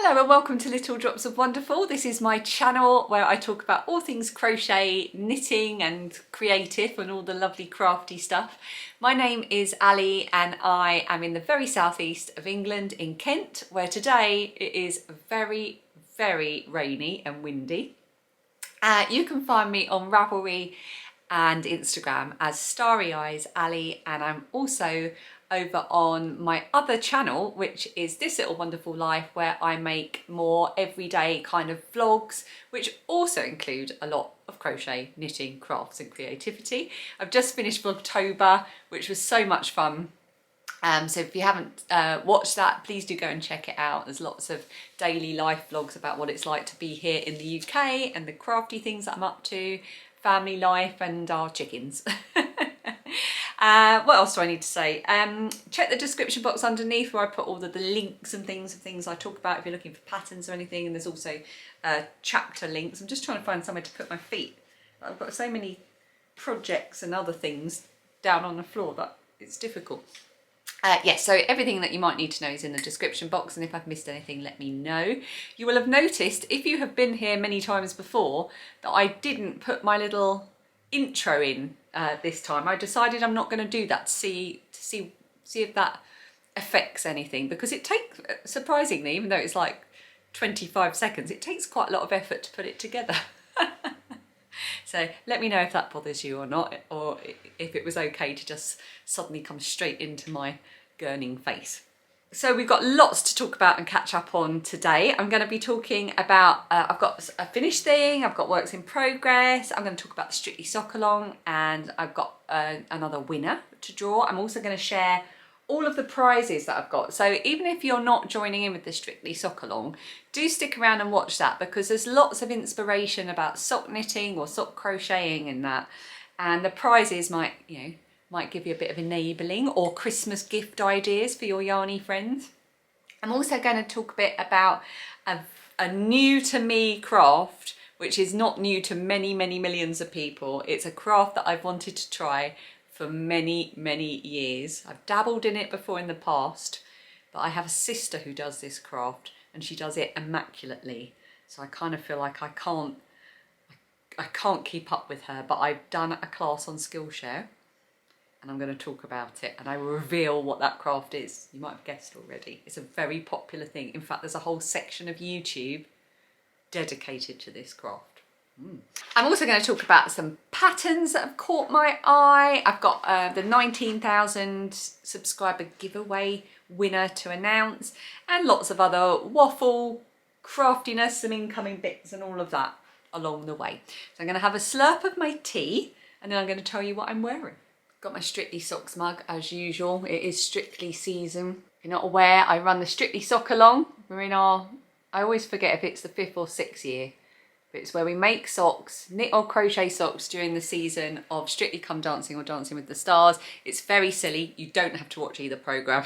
Hello and welcome to Little Drops of Wonderful. This is my channel where I talk about all things crochet, knitting and creative and all the lovely crafty stuff. My name is Ali and I am in the very southeast of England in Kent, where today it is very, very rainy and windy. You can find me on Ravelry and Instagram as Starry Eyes Ali, and I'm also over on my other channel, which is This Little Wonderful Life, where I make more everyday kind of vlogs, which also include a lot of crochet, knitting, crafts and creativity. I've just finished Vlogtober, which was so much fun. So if you haven't watched that, please do go and check it out. There's lots of daily life vlogs about what it's like to be here in the UK and the crafty things that I'm up to, family life and our chickens. What else do I need to say? Check the description box underneath where I put all the links and things I talk about if you're looking for patterns or anything, and there's also chapter links. I'm just trying to find somewhere to put my feet. I've got so many projects and other things down on the floor that it's difficult. Yes, so everything that you might need to know is in the description box, and if I've missed anything, let me know. You will have noticed, if you have been here many times before, that I didn't put my little intro in this time. I decided I'm not going to do that to see if that affects anything, because it takes, surprisingly, even though it's like 25 seconds, it takes quite a lot of effort to put it together. So let me know if that bothers you or not, or if it was okay to just suddenly come straight into my gurning face. So we've got lots to talk about and catch up on today. I'm going to be talking about, I've got a finished thing, I've got works in progress, I'm going to talk about the Strictly Sockalong, and I've got another winner to draw. I'm also going to share all of the prizes that I've got. So even if you're not joining in with the Strictly Sockalong, do stick around and watch that, because there's lots of inspiration about sock knitting or sock crocheting and that. And the prizes might, might give you a bit of enabling or Christmas gift ideas for your yarny friends. I'm also going to talk a bit about a new to me craft, which is not new to many millions of people. It's a craft that I've wanted to try for many years. I've dabbled in it before in the past, but I have a sister who does this craft and she does it immaculately. So I kind of feel like I can't keep up with her, but I've done a class on Skillshare and I'm going to talk about it, and I will reveal what that craft is. You might have guessed already. It's a very popular thing. In fact, there's a whole section of YouTube dedicated to this craft. I'm also going to talk about some patterns that have caught my eye. I've got the 19,000 subscriber giveaway winner to announce, and lots of other waffle, craftiness, some incoming bits and all of that along the way. So I'm going to have a slurp of my tea and then I'm going to tell you what I'm wearing. Got my Strictly Socks mug as usual. It is Strictly season. If you're not aware, I run the Strictly Sockalong. We're in our, I always forget if it's the 5th or 6th year. It's where we make socks, knit or crochet socks during the season of Strictly Come Dancing or Dancing with the Stars. It's very silly. You don't have to watch either programme.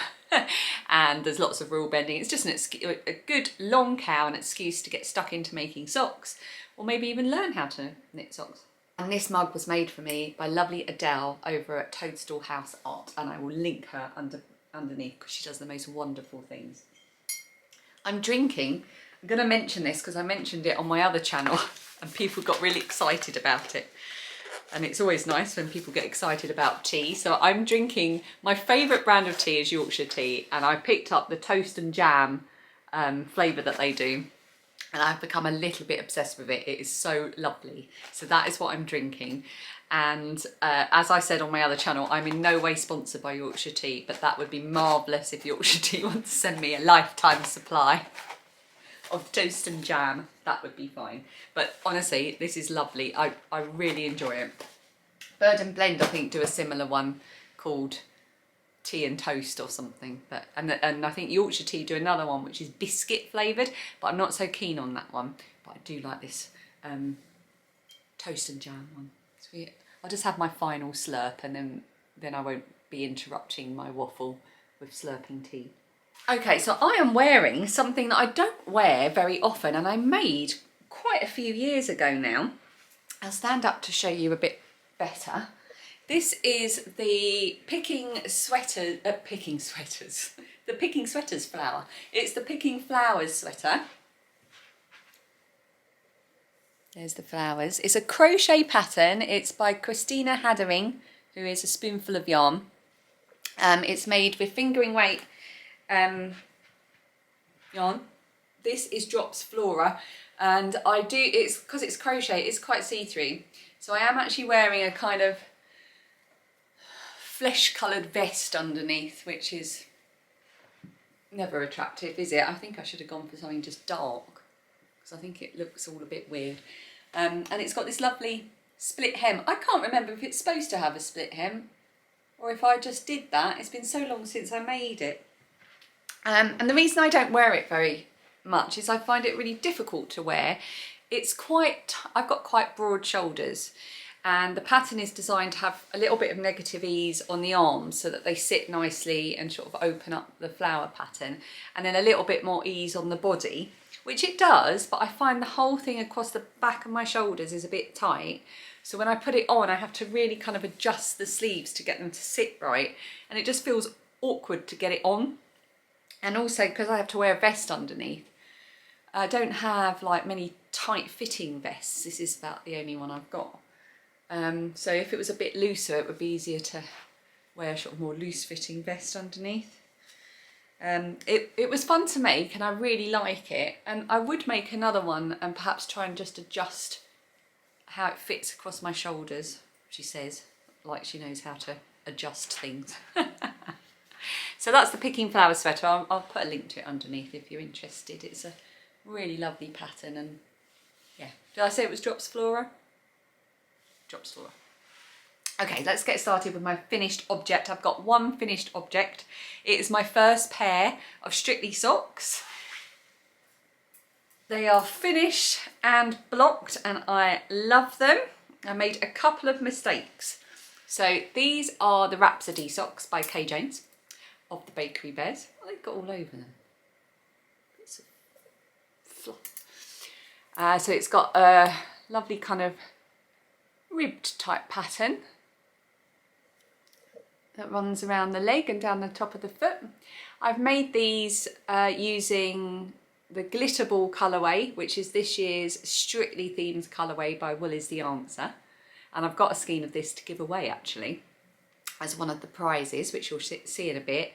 And there's lots of rule bending. It's just a good long cow, an excuse to get stuck into making socks, or maybe even learn how to knit socks. And this mug was made for me by lovely Adele over at Toadstool House Art, and I will link her underneath because she does the most wonderful things. I'm drinking. I'm going to mention this because I mentioned it on my other channel and people got really excited about it. And it's always nice when people get excited about tea. So I'm drinking, my favourite brand of tea is Yorkshire tea, and I picked up the toast and jam flavour that they do. And I've become a little bit obsessed with it. It is so lovely. So that is what I'm drinking. And as I said on my other channel, I'm in no way sponsored by Yorkshire tea, but that would be marvellous if Yorkshire tea wants to send me a lifetime supply of toast and jam. That would be fine. But honestly, this is lovely. I really enjoy it. Bird and Blend, I think, do a similar one called Tea and Toast or something. But and I think Yorkshire tea do another one which is biscuit flavoured, but I'm not so keen on that one. But I do like this toast and jam one. So I'll just have my final slurp, and then I won't be interrupting my waffle with slurping tea. Okay, so I am wearing something that I don't wear very often, and I made quite a few years ago now. I'll stand up to show you a bit better. This is the the the Picking Sweaters flower. It's the Picking Flowers sweater. There's the flowers. It's a crochet pattern. It's by Christina Haddering, who is a spoonful of yarn. It's made with fingering weight yarn. This is Drops Flora, and it's because it's crochet, it's quite see-through. So I am actually wearing a kind of flesh-coloured vest underneath, which is never attractive, is it? I think I should have gone for something just dark, because I think it looks all a bit weird. And it's got this lovely split hem. I can't remember if it's supposed to have a split hem or if I just did that. It's been so long since I made it. And the reason I don't wear it very much is I find it really difficult to wear. I've got quite broad shoulders, and the pattern is designed to have a little bit of negative ease on the arms so that they sit nicely and sort of open up the flower pattern, and then a little bit more ease on the body, which it does, but I find the whole thing across the back of my shoulders is a bit tight. So when I put it on, I have to really kind of adjust the sleeves to get them to sit right, and it just feels awkward to get it on. And also because I have to wear a vest underneath, I don't have like many tight fitting vests. This is about the only one I've got. So if it was a bit looser, it would be easier to wear a sort of more loose fitting vest underneath. It was fun to make, and I really like it, and I would make another one and perhaps try and just adjust how it fits across my shoulders. She says, like she knows how to adjust things. So that's the Picking Flower sweater. I'll put a link to it underneath if you're interested. It's a really lovely pattern, and yeah. Did I say it was Drops Flora? Drops Flora. Okay, let's get started with my finished object. I've got one finished object. It is my first pair of Strictly socks. They are finished and blocked, and I love them. I made a couple of mistakes. So these are the Rhapsody socks by Kay Jones of the Bakery Bears. Oh, they've got all over them. Bits of fluff. So it's got a lovely kind of ribbed type pattern that runs around the leg and down the top of the foot. I've made these using the Glitter Ball colourway, which is this year's Strictly Themed colourway by Wool Is The Answer. And I've got a skein of this to give away actually as one of the prizes, which you'll see in a bit.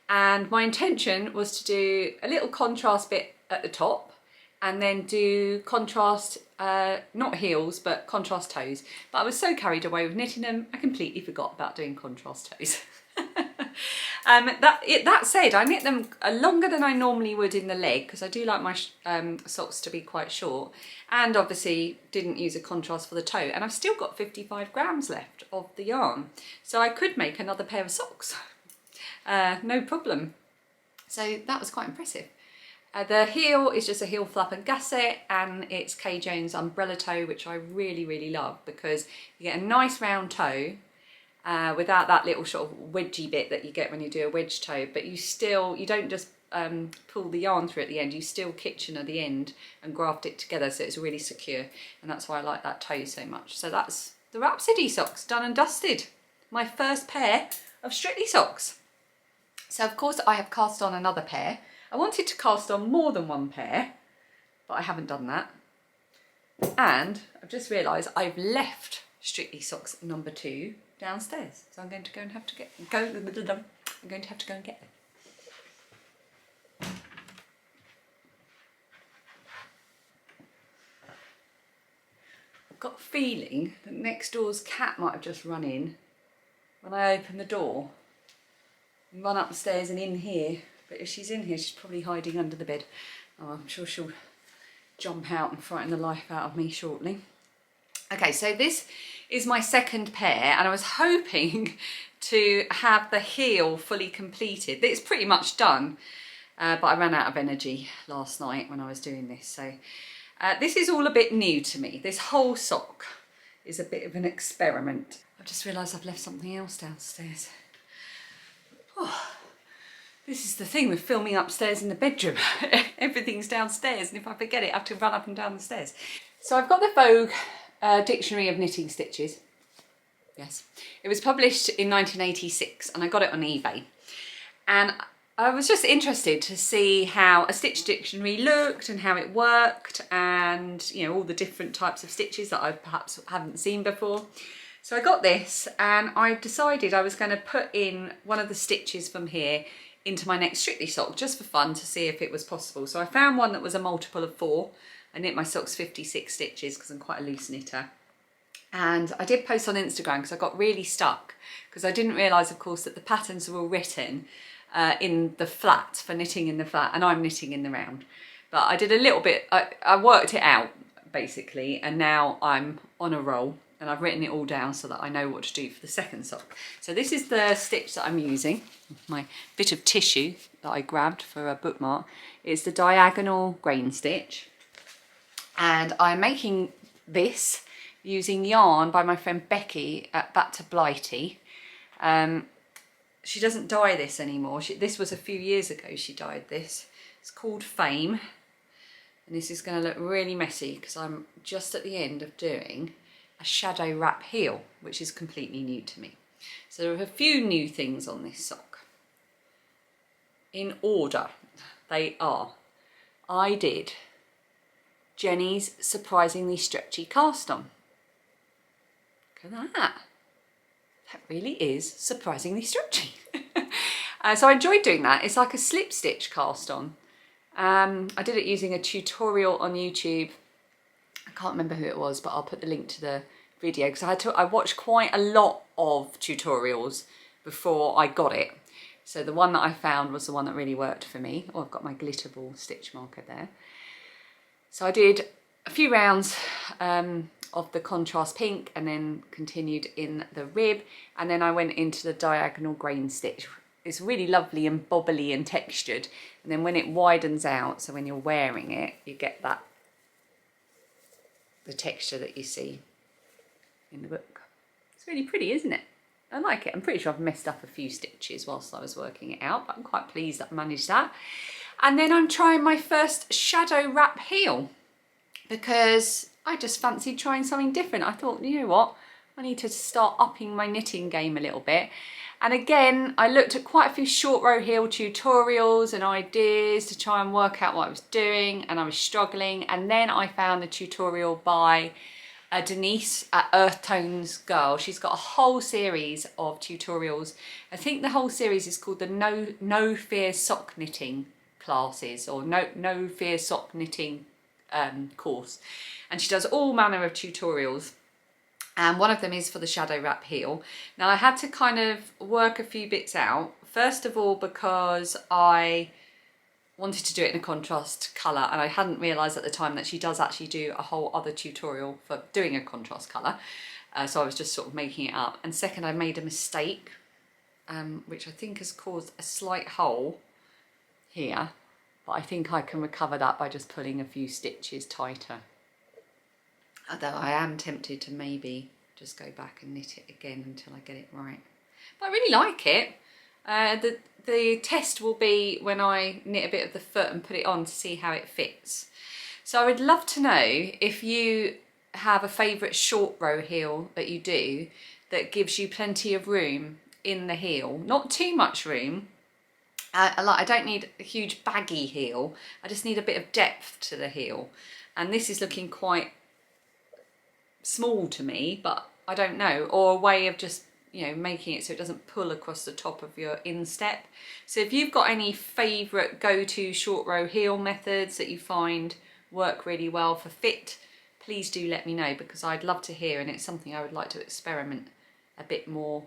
And my intention was to do a little contrast bit at the top and then do contrast, not heels, but contrast toes. But I was so carried away with knitting them, I completely forgot about doing contrast toes. That said, I knit them longer than I normally would in the leg, because I do like my socks to be quite short, and obviously didn't use a contrast for the toe, and I've still got 55 grams left of the yarn, so I could make another pair of socks, no problem. So that was quite impressive. The heel is just a heel flap and gasset, and it's Kay Jones umbrella toe, which I really, really love, because you get a nice round toe without that little sort of wedgy bit that you get when you do a wedge toe, but you don't just pull the yarn through at the end, you still Kitchener the end and graft it together, so it's really secure, and that's why I like that toe so much. So that's the Rhapsody socks done and dusted. My first pair of Strictly socks. So of course I have cast on another pair. I wanted to cast on more than one pair, but I haven't done that. And I've just realised I've left Strictly socks number 2 downstairs, so I'm going to have to go and get them. I've got a feeling that next door's cat might have just run in when I open the door and run upstairs and in here, but if she's in here she's probably hiding under the bed. Oh, I'm sure she'll jump out and frighten the life out of me shortly. Okay, so this is my second pair, and I was hoping to have the heel fully completed. It's pretty much done, but I ran out of energy last night when I was doing this. So this is all a bit new to me. This whole sock is a bit of an experiment. I've just realised I've left something else downstairs. Oh, this is the thing with filming upstairs in the bedroom. Everything's downstairs, and if I forget it, I have to run up and down the stairs. So I've got the Vogue Dictionary of Knitting Stitches. Yes, it was published in 1986, and I got it on eBay. And I was just interested to see how a stitch dictionary looked and how it worked, and you know, all the different types of stitches that I perhaps haven't seen before. So I got this and I decided I was going to put in one of the stitches from here into my next Strictly sock just for fun to see if it was possible. So I found one that was a multiple of 4. I knit my socks 56 stitches because I'm quite a loose knitter. And I did post on Instagram because I got really stuck because I didn't realise, of course, that the patterns are all written in the flat, for knitting in the flat, and I'm knitting in the round. But I did a little bit, I worked it out basically, and now I'm on a roll and I've written it all down so that I know what to do for the second sock. So this is the stitch that I'm using, my bit of tissue that I grabbed for a bookmark. It's the diagonal grain stitch, and I'm making this using yarn by my friend Becky at Batho. She doesn't dye this anymore. This was a few years ago she dyed this. It's called Fame, and this is going to look really messy because I'm just at the end of doing a shadow wrap heel, which is completely new to me. So there are a few new things on this sock. In order, they are: I did Jenny's surprisingly stretchy cast on. Look at that. That really is surprisingly stretchy. So I enjoyed doing that. It's like a slip stitch cast on. I did it using a tutorial on YouTube. I can't remember who it was, but I'll put the link to the video because I watched quite a lot of tutorials before I got it. So the one that I found was the one that really worked for me. Oh, I've got my glitter ball stitch marker there. So I did a few rounds of the contrast pink and then continued in the rib, and then I went into the diagonal grain stitch. It's really lovely and bobbly and textured, and then when it widens out, so when you're wearing it, you get that, the texture that you see in the book. It's really pretty, isn't it? I like it. I'm pretty sure I've messed up a few stitches whilst I was working it out, but I'm quite pleased that I managed that. And then I'm trying my first shadow wrap heel because I just fancied trying something different. I thought, you know what, I need to start upping my knitting game a little bit. And again, I looked at quite a few short row heel tutorials and ideas to try and work out what I was doing, and I was struggling. And then I found the tutorial by Denise at Earth Tones Girl. She's got a whole series of tutorials. I think the whole series is called the No Fear Sock Knitting classes, or No Fear Sock Knitting course. And she does all manner of tutorials. And one of them is for the shadow wrap heel. Now I had to kind of work a few bits out. First of all, because I wanted to do it in a contrast colour, and I hadn't realised at the time that she does actually do a whole other tutorial for doing a contrast colour. So I was just sort of making it up. And second, I made a mistake, which I think has caused a slight hole here. But I think I can recover that by just pulling a few stitches tighter. Although I am tempted to maybe just go back and knit it again until I get it right. But I really like it. The test will be when I knit a bit of the foot and put it on to see how it fits. So I would love to know if you have a favourite short row heel that you do that gives you plenty of room in the heel. Not too much room. I don't need a huge baggy heel. I just need a bit of depth to the heel. And this is looking quite small to me, but I don't know, or a way of just, you know, making it so it doesn't pull across the top of your instep. So if you've got any favourite go-to short row heel methods that you find work really well for fit, please do let me know, because I'd love to hear, and it's something I would like to experiment a bit more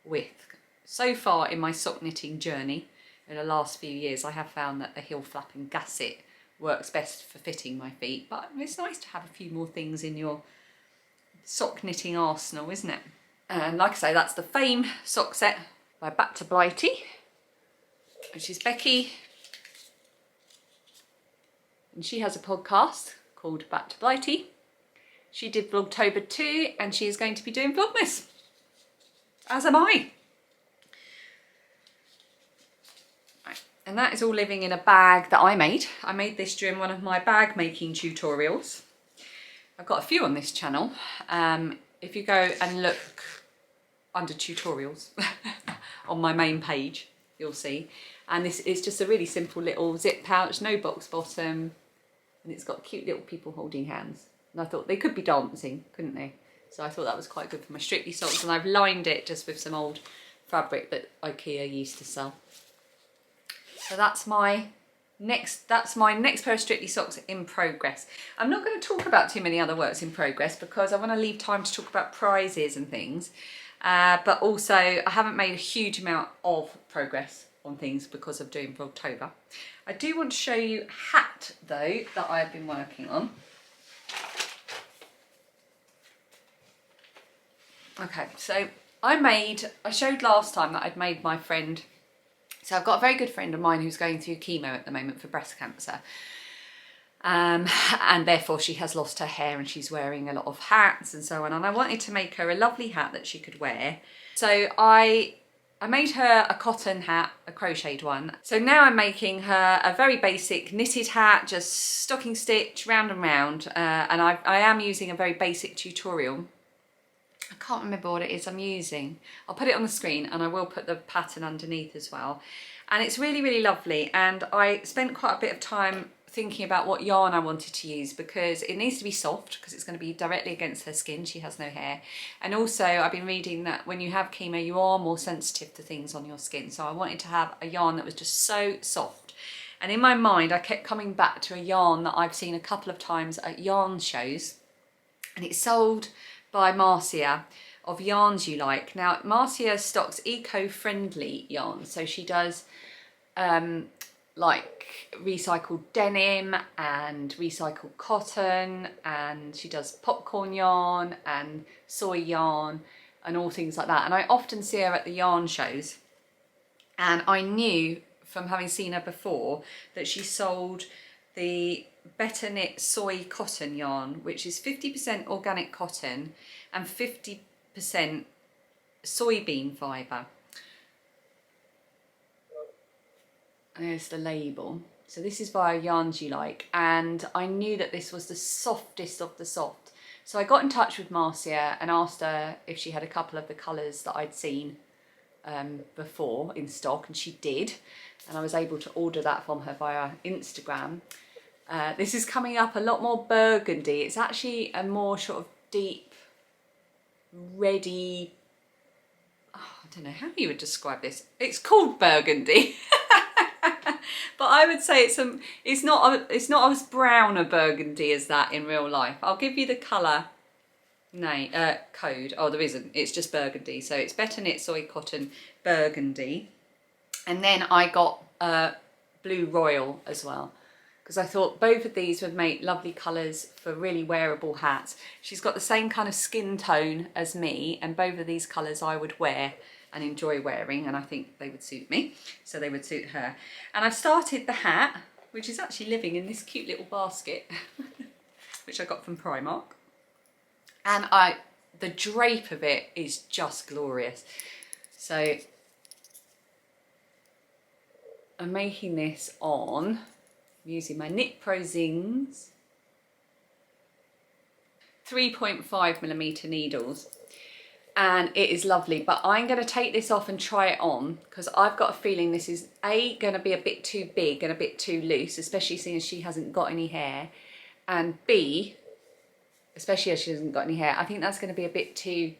with. So far in my sock knitting journey in the last few years, I have found that the heel flap and gasset works best for fitting my feet, but it's nice to have a few more things in your sock knitting arsenal, isn't it? And like I say, that's the Fame sock set by Batho, which is Becky, and she has a podcast called Batho. She did Vlogtober too, and she is going to be doing Vlogmas, as am I. Right. And that is all living in a bag that I made. I made this during one of my bag making tutorials. I've got a few on this channel. If you go and look under tutorials on my main page, you'll see. And this is just a really simple little zip pouch, no box bottom, and it's got cute little people holding hands. And I thought they could be dancing, couldn't they? So I thought that was quite good for my Strictly socks, and I've lined it just with some old fabric that IKEA used to sell. So that's my next pair of Strictly socks in progress. I'm not going to talk about too many other works in progress because I want to leave time to talk about prizes and things. But also I haven't made a huge amount of progress on things because of doing Vlogtober. I do want to show you a hat though that I've been working on. Okay, so I showed last time that I'd made my friend, so I've got a very good friend of mine who's going through chemo at the moment for breast cancer. And therefore she has lost her hair and she's wearing a lot of hats and so on. And I wanted to make her a lovely hat that she could wear. So I made her a cotton hat, a crocheted one. So now I'm making her a very basic knitted hat, just stocking stitch, round and round. And I am using a very basic tutorial. I can't remember what it is I'm using. I'll put it on the screen and I will put the pattern underneath as well. And it's really, really lovely. And I spent quite a bit of time thinking about what yarn I wanted to use because it needs to be soft because it's going to be directly against her skin. She has no hair. And also I've been reading that when you have chemo, you are more sensitive to things on your skin. So I wanted to have a yarn that was just so soft. And in my mind, I kept coming back to a yarn that I've seen a couple of times at yarn shows. And it's sold by Marcia of Yarns You Like. Now Marcia stocks eco-friendly yarns, so she does like recycled denim and recycled cotton, and she does popcorn yarn and soy yarn and all things like that. And I often see her at the yarn shows, and I knew from having seen her before that she sold the Better Knit soy cotton yarn, which is 50% organic cotton and 50% soybean fibre. There's the label. So this is via Yarns You Like, and I knew that this was the softest of the soft. So I got in touch with Marcia and asked her if she had a couple of the colours that I'd seen before in stock, and she did. And I was able to order that from her via Instagram. This is coming up a lot more burgundy. It's actually a more sort of deep, reddy, I don't know how you would describe this. It's called burgundy. But I would say it's not as brown a burgundy as that in real life. I'll give you the colour code. Oh, there isn't. It's just burgundy. So it's Better Knit Soy Cotton Burgundy. And then I got Blue Royal as well, because I thought both of these would make lovely colours for really wearable hats. She's got the same kind of skin tone as me, and both of these colours I would wear and enjoy wearing, and I think they would suit me, so they would suit her. And I've started the hat, which is actually living in this cute little basket, which I got from Primark. And the drape of it is just glorious. So I'm making this on using my Knit Pro Zings 3.5mm needles, and it is lovely. But I'm going to take this off and try it on because I've got a feeling this is A, going to be a bit too big and a bit too loose, especially seeing as she hasn't got any hair, and B, especially as she hasn't got any hair, I think that's going to be a bit too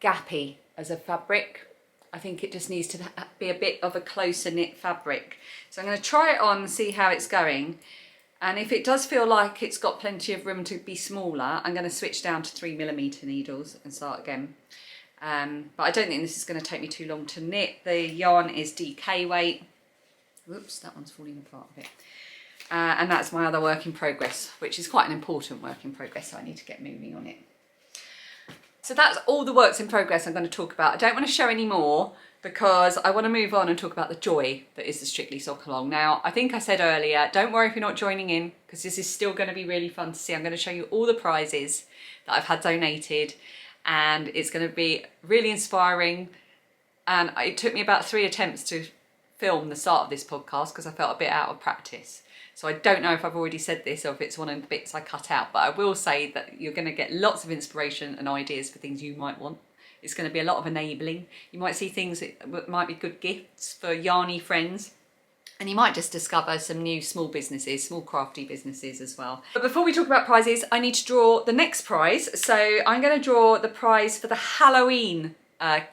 gappy as a fabric. I think it just needs to be a bit of a closer knit fabric. So I'm going to try it on and see how it's going. And if it does feel like it's got plenty of room to be smaller, I'm going to switch down to 3mm needles and start again. But I don't think this is going to take me too long to knit. The yarn is DK weight. Whoops, that one's falling apart a bit. And that's my other work in progress, which is quite an important work in progress, so I need to get moving on it. So that's all the works in progress I'm going to talk about. I don't want to show any more because I want to move on and talk about the joy that is the Strictly Sockalong. Now, I think I said earlier, don't worry if you're not joining in, because this is still going to be really fun to see. I'm going to show you all the prizes that I've had donated, and it's going to be really inspiring. And it took me about 3 attempts to film the start of this podcast because I felt a bit out of practice. So I don't know if I've already said this or if it's one of the bits I cut out, but I will say that you're going to get lots of inspiration and ideas for things you might want. It's going to be a lot of enabling. You might see things that might be good gifts for yarny friends. And you might just discover some new small businesses, small crafty businesses as well. But before we talk about prizes, I need to draw the next prize. So I'm going to draw the prize for the Halloween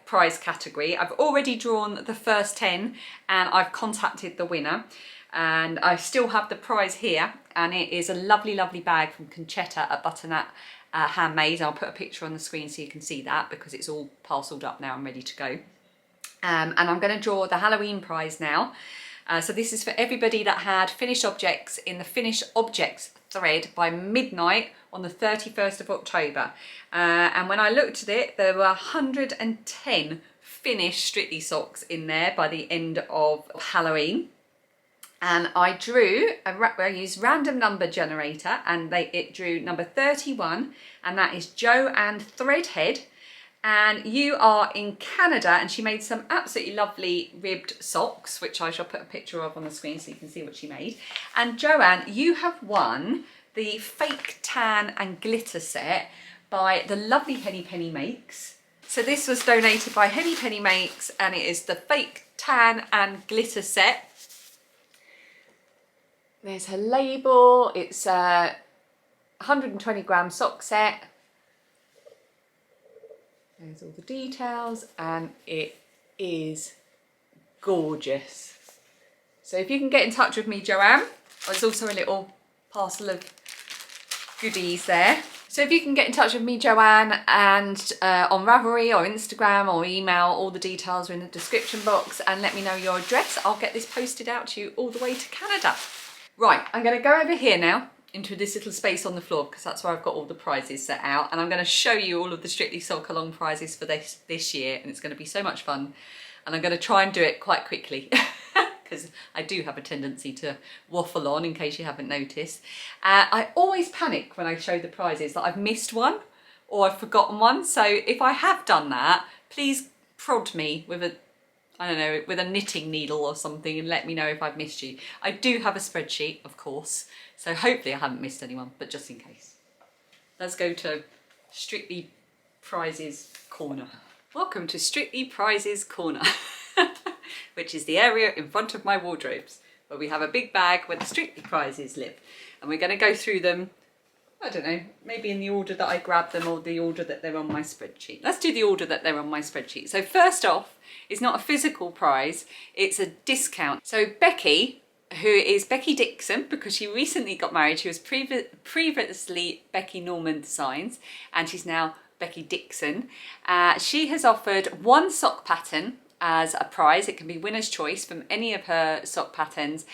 prize category. I've already drawn the first 10 and I've contacted the winner. And I still have the prize here, and it is a lovely, lovely bag from Conchetta at Butternut Handmade. I'll put a picture on the screen so you can see that because it's all parcelled up now and ready to go. And I'm going to draw the Halloween prize now. So this is for everybody that had finished objects in the finished objects thread by midnight on the 31st of October. And when I looked at it, there were 110 finished Strictly socks in there by the end of Halloween. And I drew, I used random number generator, and it drew number 31, and that is Joanne Threadhead. And you are in Canada, and she made some absolutely lovely ribbed socks, which I shall put a picture of on the screen so you can see what she made. And Joanne, you have won the Fake Tan and Glitter set by the lovely Henny Penny Makes. So this was donated by Henny Penny Makes, and it is the Fake Tan and Glitter set. There's her label. It's a 120 gram sock set. There's all the details, and it is gorgeous. So if you can get in touch with me, Joanne, there's also a little parcel of goodies there. So if you can get in touch with me, Joanne, and on Ravelry or Instagram or email, all the details are in the description box, and let me know your address. I'll get this posted out to you all the way to Canada. Right, I'm going to go over here now into this little space on the floor because that's where I've got all the prizes set out, and I'm going to show you all of the Strictly Sockalong prizes for this year, and it's going to be so much fun, and I'm going to try and do it quite quickly because I do have a tendency to waffle on, in case you haven't noticed. I always panic when I show the prizes that I've missed one or I've forgotten one, so if I have done that, please prod me with a, I don't know, with a knitting needle or something and let me know if I've missed you. I do have a spreadsheet, of course, so hopefully I haven't missed anyone, but just in case. Let's go to Strictly Prizes Corner. Welcome to Strictly Prizes Corner, which is the area in front of my wardrobes, where we have a big bag where the Strictly prizes live. And we're going to go through them, I don't know, maybe in the order that I grabbed them or the order that they're on my spreadsheet. Let's do the order that they're on my spreadsheet. So first off, it's not a physical prize, it's a discount. So Becky, who is Becky Dixon, because she recently got married, she was previously Becky Norman Designs, and she's now Becky Dixon. She has offered one sock pattern as a prize. It can be winner's choice from any of her sock patterns.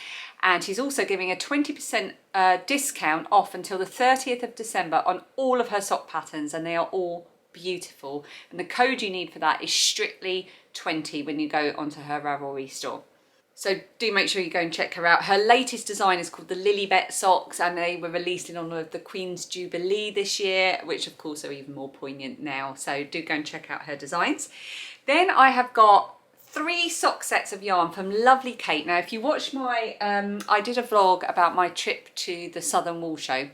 And she's also giving a 20% discount off until the 30th of December on all of her sock patterns, and they are all beautiful. And the code you need for that is Strictly20 when you go onto her Ravelry store. So do make sure you go and check her out. Her latest design is called the Lilybet socks, and they were released in honour of the Queen's Jubilee this year, which of course are even more poignant now. So do go and check out her designs. Then I have got 3 sock sets of yarn from lovely Kate. Now if you watch my, I did a vlog about my trip to the Southern Wool Show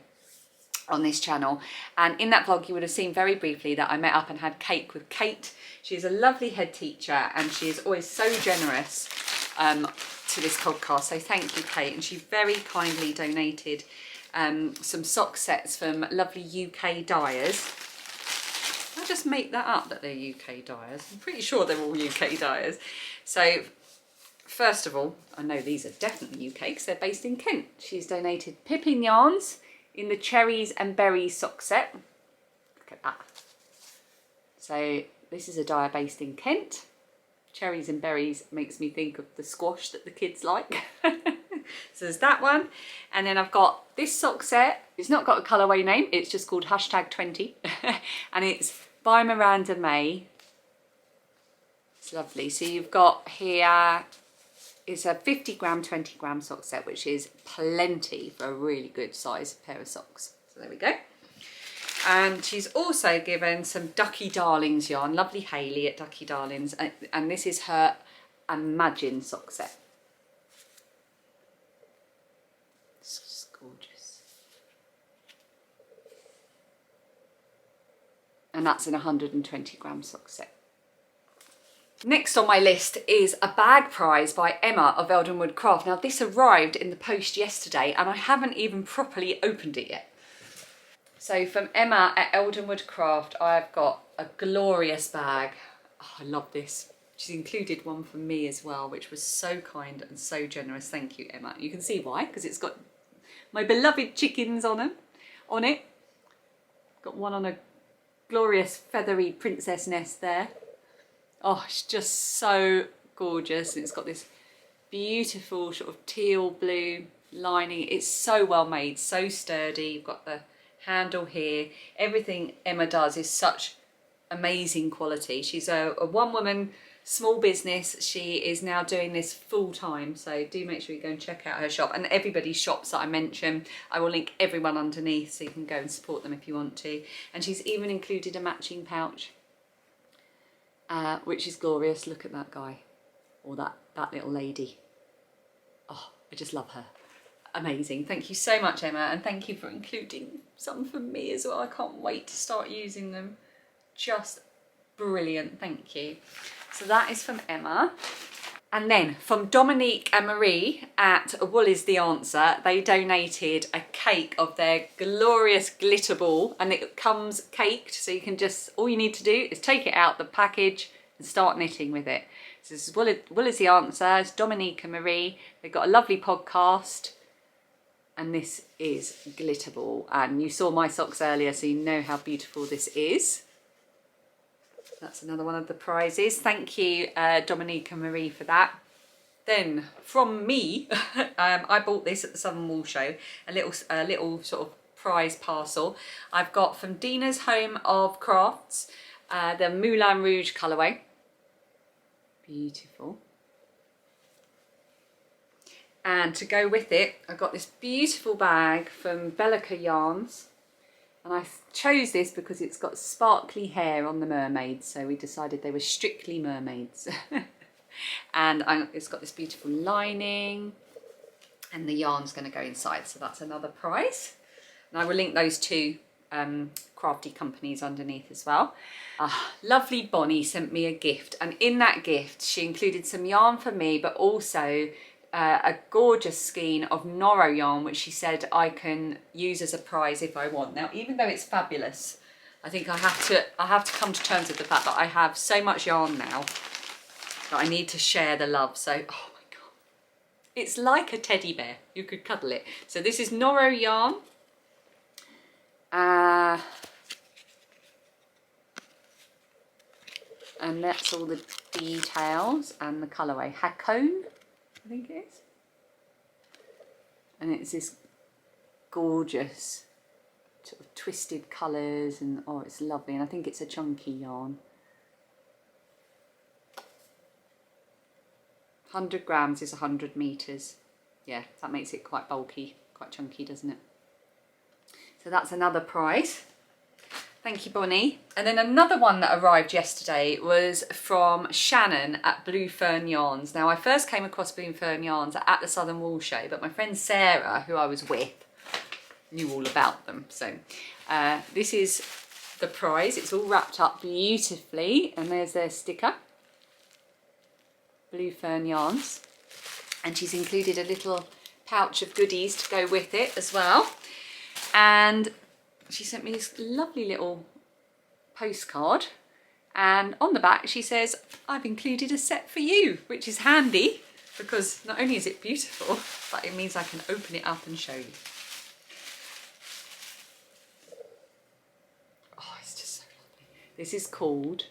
on this channel, and in that vlog you would have seen very briefly that I met up and had cake with Kate. She's a lovely head teacher and she is always so generous to this podcast, so thank you, Kate. And she very kindly donated some sock sets from lovely UK dyers. I just make that up that they're UK dyers. I'm pretty sure they're all UK dyers. So first of all, I know these are definitely UK because they're based in Kent. She's donated Pippin yarns in the Cherries and Berries sock set. Look at that. So this is a dyer based in Kent. Cherries and Berries makes me think of the squash that the kids like. So there's that one. And then I've got this sock set. It's not got a colourway name. It's just called #20. And it's by Miranda May. It's lovely. So you've got here, it's a 50 gram, 20 gram sock set, which is plenty for a really good size pair of socks. So there we go. And she's also given some Ducky Darlings yarn, lovely Hayley at Ducky Darlings, and this is her Imagine sock set. It's just gorgeous. And that's an 120 gram sock set. Next on my list is a bag prize by Emma of Eldenwood Craft. Now this arrived in the post yesterday and I haven't even properly opened it yet. So from Emma at Eldenwood Craft, I've got a glorious bag. Oh, I love this. She's included one for me as well, which was so kind and so generous. Thank you, Emma. You can see why, because it's got my beloved chickens on it. Got one on a glorious feathery princess nest there. Oh, it's just so gorgeous. And it's got this beautiful sort of teal blue lining. It's so well made, so sturdy. You've got the handle here. Everything Emma does is such amazing quality. She's a one-woman small business. She is now doing this full-time, so do make sure you go and check out her shop, and everybody's shops that I mention. I will link everyone underneath so you can go and support them if you want to. And she's even included a matching pouch, which is glorious. Look at that guy, or that little lady. Oh, I just love her. Amazing. Thank you so much, Emma, and thank you for including some for me as well. I can't wait to start using them. Just brilliant. Thank you. So that is from Emma. And then from Dominique and Marie at Wool is the Answer, they donated a cake of their glorious glitter ball, and it comes caked, so you can just, all you need to do is take it out the package and start knitting with it. So this is Wool is the Answer. It's Dominique and Marie. They've got a lovely podcast. And this is glitter ball, and you saw my socks earlier, so you know how beautiful this is. That's another one of the prizes. Thank you, Dominique and Marie, for that. Then from me, I bought this at the Southern Wool Show, a little sort of prize parcel. I've got from Dina's Home of Crafts, the Moulin Rouge colourway. Beautiful. And to go with it, I got this beautiful bag from Bellica Yarns. And I chose this because it's got sparkly hair on the mermaids, so we decided they were strictly mermaids. And it's got this beautiful lining, and the yarn's going to go inside, so that's another prize. And I will link those two crafty companies underneath as well. Lovely Bonnie sent me a gift, and in that gift she included some yarn for me, but also a gorgeous skein of Noro yarn, which she said I can use as a prize if I want. Now, even though it's fabulous, I think I have to come to terms with the fact that I have so much yarn now that I need to share the love. So, oh my God, it's like a teddy bear. You could cuddle it. So this is Noro yarn. And that's all the details and the colourway. Hakone, I think it is. And it's this gorgeous sort of twisted colours, and oh, it's lovely. And I think it's a chunky yarn. 100 grams is 100 metres. Yeah, that makes it quite bulky, quite chunky, doesn't it? So that's another prize. Thank you, Bonnie. And then another one that arrived yesterday was from Shannon at Blue Fern Yarns. Now, I first came across Blue Fern Yarns at the Southern Wool Show, but my friend Sarah, who I was with, knew all about them. So this is the prize. It's all wrapped up beautifully, and there's their sticker. Blue Fern Yarns. And she's included a little pouch of goodies to go with it as well. And she sent me this lovely little postcard, and on the back she says, I've included a set for you, which is handy because not only is it beautiful, but it means I can open it up and show you. Oh, it's just so lovely. This is called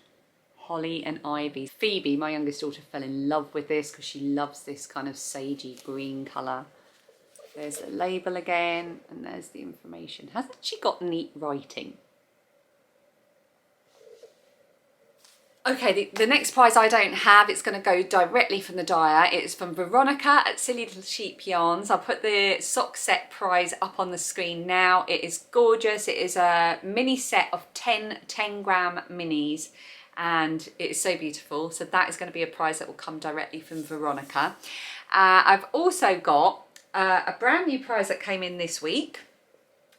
Holly and Ivy. Phoebe, my youngest daughter, fell in love with this because she loves this kind of sagey green colour. There's the label again, and there's the information. Hasn't she got neat writing? Okay, the next prize I don't have. It's going to go directly from the dyer. It's from Veronica at Silly Little Sheep Yarns. I'll put the sock set prize up on the screen now. It is gorgeous. It is a mini set of 10 10-gram minis, and it is so beautiful. So that is going to be a prize that will come directly from Veronica. I've also got a brand new prize that came in this week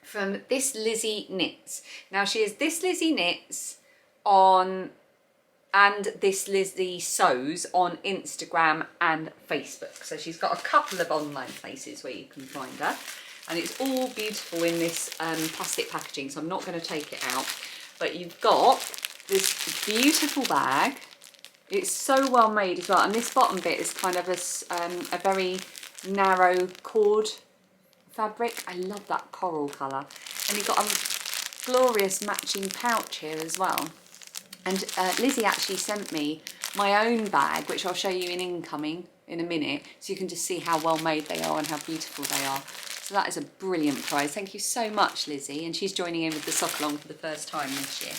from This Lizzie Knits. Now, she is This Lizzie Knits on and this Lizzie Sews on Instagram and Facebook. So she's got a couple of online places where you can find her, and it's all beautiful in this plastic packaging, so I'm not going to take it out. But you've got this beautiful bag. It's so well made as well, and this bottom bit is kind of a very narrow cord fabric. I love that coral colour, and you've got a glorious matching pouch here as well. And Lizzie actually sent me my own bag, which I'll show you in incoming in a minute, so you can just see how well made they are and how beautiful they are. So that is a brilliant prize. Thank you so much, Lizzie. And she's joining in with the Sockalong for the first time this year.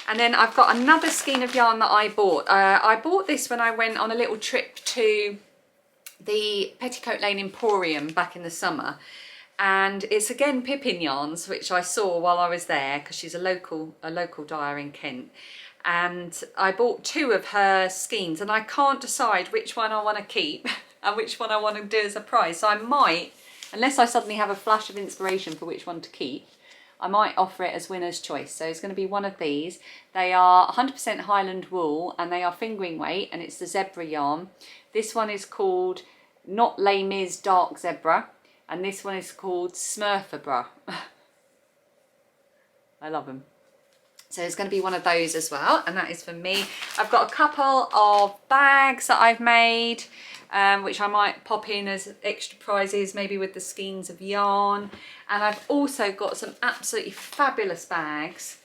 And then I've got another skein of yarn that I bought. I bought this when I went on a little trip to the Petticoat Lane Emporium back in the summer. And it's again Pippin yarns, which I saw while I was there, because she's a local dyer in Kent. And I bought 2 of her skeins, and I can't decide which one I want to keep and which one I want to do as a prize. So I might, unless I suddenly have a flash of inspiration for which one to keep, I might offer it as winner's choice. So it's going to be one of these. They are 100% Highland wool, and they are fingering weight, and it's the zebra yarn. This one is called Not Les Mis Dark Zebra, and this one is called Smurfabra. I love them. So it's going to be one of those as well, and that is for me. I've got a couple of bags that I've made, which I might pop in as extra prizes, maybe with the skeins of yarn. And I've also got some absolutely fabulous bags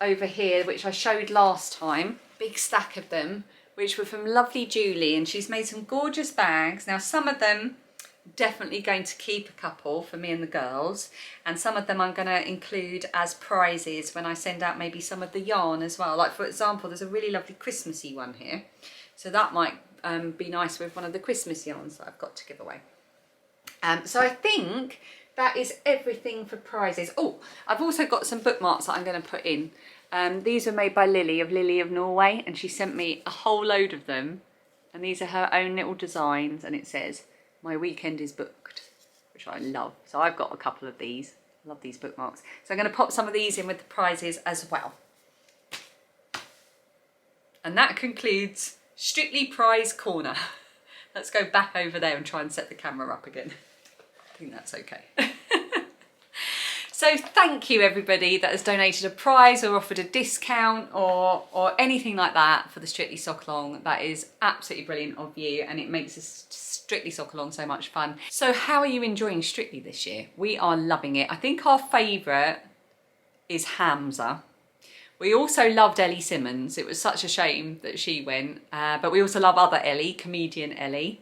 over here, which I showed last time. Big stack of them, which were from lovely Julie, and she's made some gorgeous bags. Now, some of them definitely going to keep a couple for me and the girls, and some of them I'm going to include as prizes when I send out maybe some of the yarn as well. Like, for example, there's a really lovely Christmassy one here, so that might be nice with one of the Christmas yarns that I've got to give away. So I think that is everything for prizes. Oh, I've also got some bookmarks that I'm going to put in. These were made by Lily of Norway, and she sent me a whole load of them, and these are her own little designs, and it says, "My weekend is booked," which I love. So I've got a couple of these. I love these bookmarks. So I'm going to pop some of these in with the prizes as well. And that concludes Strictly Prize Corner. Let's go back over there and try and set the camera up again. I think that's okay. So thank you everybody that has donated a prize or offered a discount or anything like that for the Strictly Sockalong. That is absolutely brilliant of you, and it makes this Strictly Sockalong so much fun. So how are you enjoying Strictly this year? We are loving it. I think our favourite is Hamza. We also loved Ellie Simmons. It was such a shame that she went, but we also love other Ellie, comedian Ellie.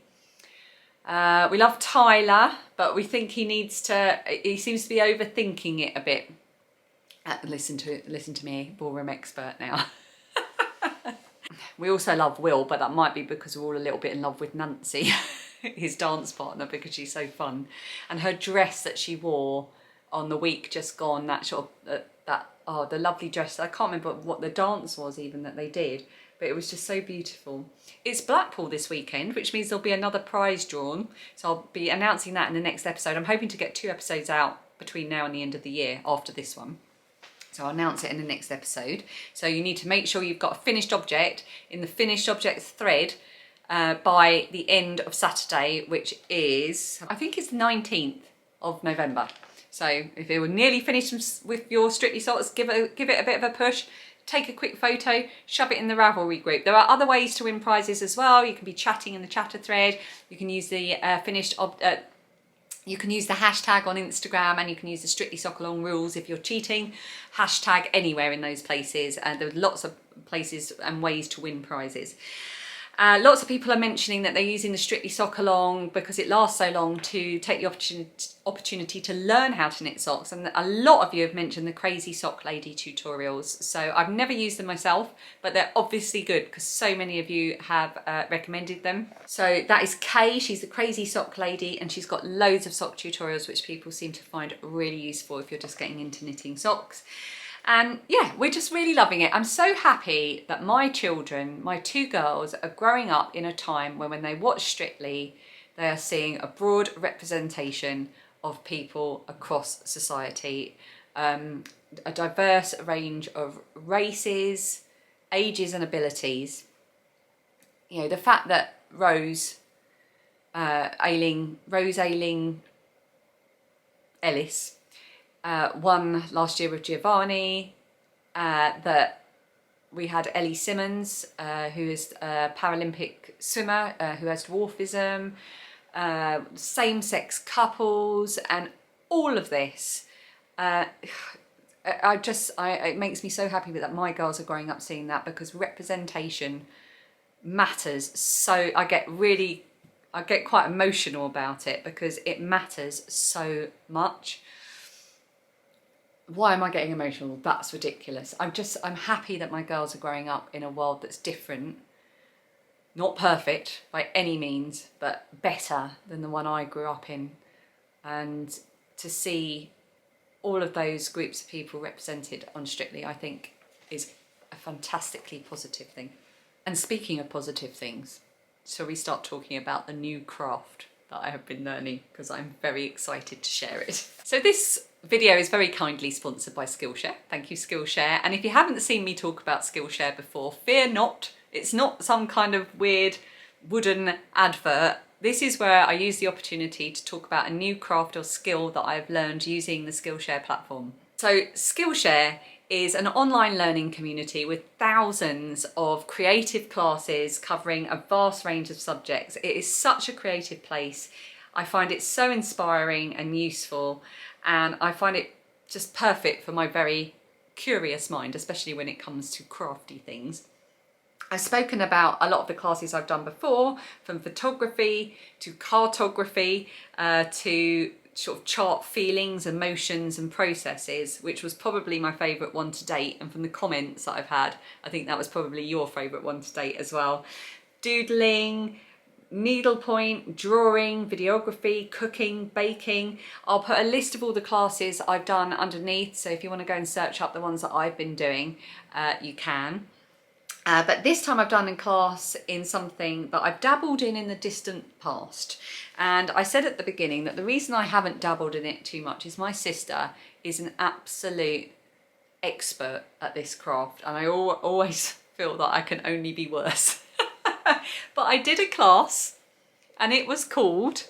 We love Tyler, but we think he seems to be overthinking it a bit. Listen to me, ballroom expert now. We also love Will, but that might be because we're all a little bit in love with Nancy, his dance partner, because she's so fun. And her dress that she wore on the week just gone, that sort of, the lovely dress. I can't remember what the dance was even that they did, but it was just so beautiful. It's Blackpool this weekend, which means there'll be another prize drawn. So I'll be announcing that in the next episode. I'm hoping to get 2 episodes out between now and the end of the year after this one. So I'll announce it in the next episode. So you need to make sure you've got a finished object in the finished objects thread by the end of Saturday, which is, I think it's the 19th of November. So if you were nearly finished with your Strictly Socks, give it a bit of a push. Take a quick photo, shove it in the Ravelry group. There are other ways to win prizes as well. You can be chatting in the chatter thread. You can use the you can use the hashtag on Instagram, and you can use the Strictly Sockalong rules if you're cheating. Hashtag anywhere in those places. There are lots of places and ways to win prizes. Lots of people are mentioning that they're using the Strictly Sockalong because it lasts so long to take the opportunity to learn how to knit socks, and a lot of you have mentioned the Crazy Sock Lady tutorials. So I've never used them myself, but they're obviously good because so many of you have recommended them. So that is Kay, she's the Crazy Sock Lady, and she's got loads of sock tutorials which people seem to find really useful if you're just getting into knitting socks. And yeah, we're just really loving it. I'm so happy that my children, my 2 girls, are growing up in a time when they watch Strictly, they are seeing a broad representation of people across society, a diverse range of races, ages and abilities. You know, the fact that Rose Ailing Ellis won last year with Giovanni, that we had Ellie Simmons, who is a Paralympic swimmer who has dwarfism, same-sex couples, and all of this. It makes me so happy that my girls are growing up seeing that, because representation matters. So I get quite emotional about it because it matters so much. Why am I getting emotional? That's ridiculous. I'm happy that my girls are growing up in a world that's different. Not perfect by any means, but better than the one I grew up in. And to see all of those groups of people represented on Strictly, I think is a fantastically positive thing. And speaking of positive things, shall we start talking about the new craft that I have been learning, because I'm very excited to share it. So this video is very kindly sponsored by Skillshare. Thank you, Skillshare. And if you haven't seen me talk about Skillshare before, fear not. It's not some kind of weird wooden advert. This is where I use the opportunity to talk about a new craft or skill that I've learned using the Skillshare platform. So Skillshare is an online learning community with thousands of creative classes covering a vast range of subjects. It is such a creative place. I find it so inspiring and useful, and I find it just perfect for my very curious mind, especially when it comes to crafty things. I've spoken about a lot of the classes I've done before, from photography to cartography to sort of chart feelings, emotions and processes, which was probably my favourite one to date. And from the comments that I've had, I think that was probably your favourite one to date as well. Doodling, needlepoint, drawing, videography, cooking, baking. I'll put a list of all the classes I've done underneath, so if you want to go and search up the ones that I've been doing, you can. But this time I've done a class in something that I've dabbled in the distant past. And I said at the beginning that the reason I haven't dabbled in it too much is my sister is an absolute expert at this craft, and I always feel that I can only be worse. But I did a class and it was called